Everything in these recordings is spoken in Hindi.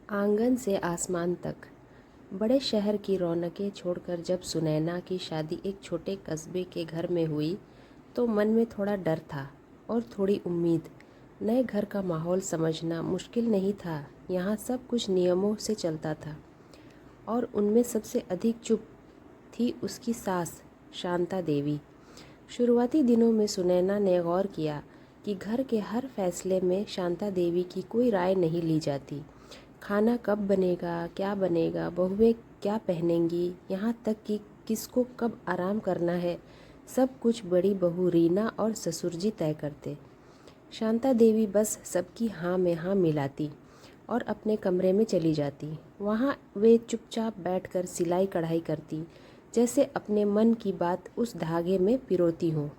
आंगन से आसमान तक। बड़े शहर की रौनकें छोड़कर जब सुनैना की शादी एक छोटे कस्बे के घर में हुई तो मन में थोड़ा डर था और थोड़ी उम्मीद। नए घर का माहौल समझना मुश्किल नहीं था। यहाँ सब कुछ नियमों से चलता था और उनमें सबसे अधिक चुप थी उसकी सास शांता देवी। शुरुआती दिनों में सुनैना ने गौर किया कि घर के हर फैसले में शांता देवी की कोई राय नहीं ली जाती। खाना कब बनेगा, क्या बनेगा, बहुएं क्या पहनेंगी, यहाँ तक कि किसको कब आराम करना है, सब कुछ बड़ी बहू रीना और ससुर जी तय करते। शांता देवी बस सबकी हाँ में हाँ मिलाती और अपने कमरे में चली जाती। वहाँ वे चुपचाप बैठकर सिलाई कढ़ाई करती, जैसे अपने मन की बात उस धागे में पिरोती हो।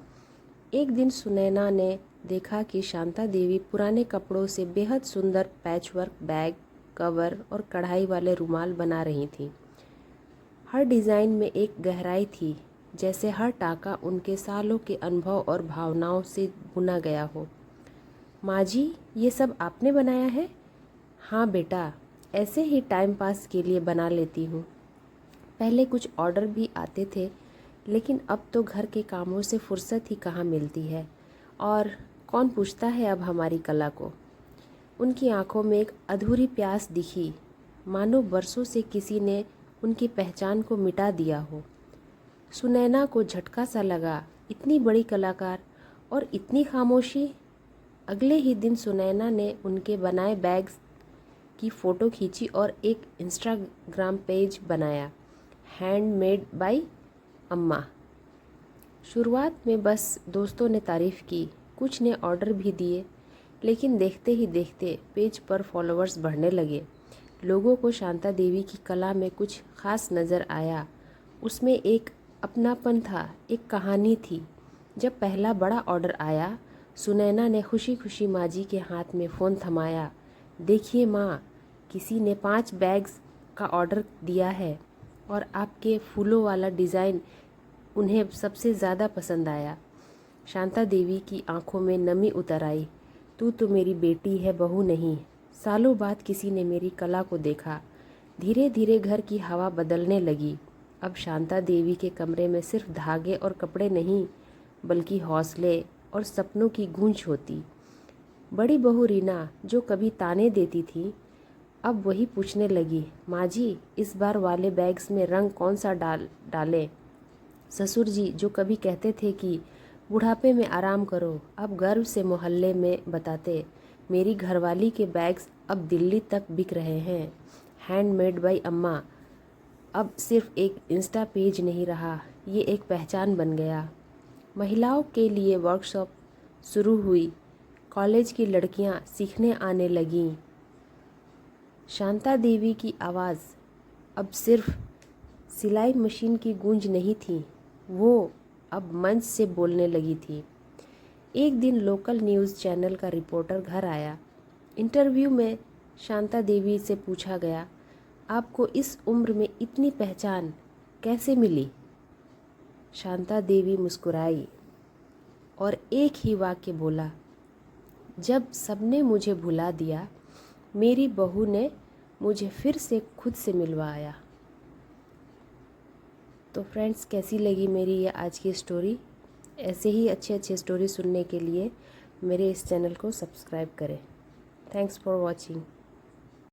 एक दिन सुनैना ने देखा कि शांता देवी पुराने कपड़ों से बेहद सुंदर पैचवर्क बैग, कवर और कढ़ाई वाले रुमाल बना रही थी। हर डिज़ाइन में एक गहराई थी, जैसे हर टाका उनके सालों के अनुभव और भावनाओं से बुना गया हो। माँ जी, ये सब आपने बनाया है? हाँ बेटा, ऐसे ही टाइम पास के लिए बना लेती हूँ। पहले कुछ ऑर्डर भी आते थे, लेकिन अब तो घर के कामों से फुर्सत ही कहाँ मिलती है। और कौन पूछता है अब हमारी कला को? उनकी आंखों में एक अधूरी प्यास दिखी, मानो बरसों से किसी ने उनकी पहचान को मिटा दिया हो। सुनैना को झटका सा लगा, इतनी बड़ी कलाकार और इतनी खामोशी। अगले ही दिन सुनैना ने उनके बनाए बैग्स की फ़ोटो खींची और एक इंस्टाग्राम पेज बनाया, हैंडमेड बाय अम्मा। शुरुआत में बस दोस्तों ने तारीफ़ की, कुछ ने ऑर्डर भी दिए, लेकिन देखते ही देखते पेज पर फॉलोअर्स बढ़ने लगे। लोगों को शांता देवी की कला में कुछ खास नज़र आया। उसमें एक अपनापन था, एक कहानी थी। जब पहला बड़ा ऑर्डर आया, सुनैना ने खुशी खुशी माँ जी के हाथ में फ़ोन थमाया। देखिए माँ, किसी ने 5 बैग्स का ऑर्डर दिया है और आपके फूलों वाला डिज़ाइन उन्हें सबसे ज़्यादा पसंद आया। शांता देवी की आंखों में नमी उतर आई। तू तो मेरी बेटी है, बहू नहीं। सालों बाद किसी ने मेरी कला को देखा। धीरे धीरे घर की हवा बदलने लगी। अब शांता देवी के कमरे में सिर्फ धागे और कपड़े नहीं, बल्कि हौसले और सपनों की गूंज होती। बड़ी बहू रीना, जो कभी ताने देती थी, अब वही पूछने लगी, माँ जी, इस बार वाले बैग्स में रंग कौन सा डालें? ससुर जी, जो कभी कहते थे कि बुढ़ापे में आराम करो, अब गर्व से मोहल्ले में बताते, मेरी घरवाली के बैग्स अब दिल्ली तक बिक रहे हैं। हैंडमेड बाय अम्मा अब सिर्फ एक इंस्टा पेज नहीं रहा, ये एक पहचान बन गया। महिलाओं के लिए वर्कशॉप शुरू हुई, कॉलेज की लड़कियां सीखने आने लगीं। शांता देवी की आवाज़ अब सिर्फ सिलाई मशीन की गूंज नहीं थी, वो अब मंच से बोलने लगी थी। एक दिन लोकल न्यूज़ चैनल का रिपोर्टर घर आया। इंटरव्यू में शांता देवी से पूछा गया, आपको इस उम्र में इतनी पहचान कैसे मिली? शांता देवी मुस्कुराई और एक ही वाक्य बोला, जब सबने मुझे भुला दिया, मेरी बहू ने मुझे फिर से खुद से मिलवाया। तो फ्रेंड्स, कैसी लगी मेरी ये आज की स्टोरी? ऐसे ही अच्छे अच्छे स्टोरी सुनने के लिए मेरे इस चैनल को सब्सक्राइब करें। Thanks for watching.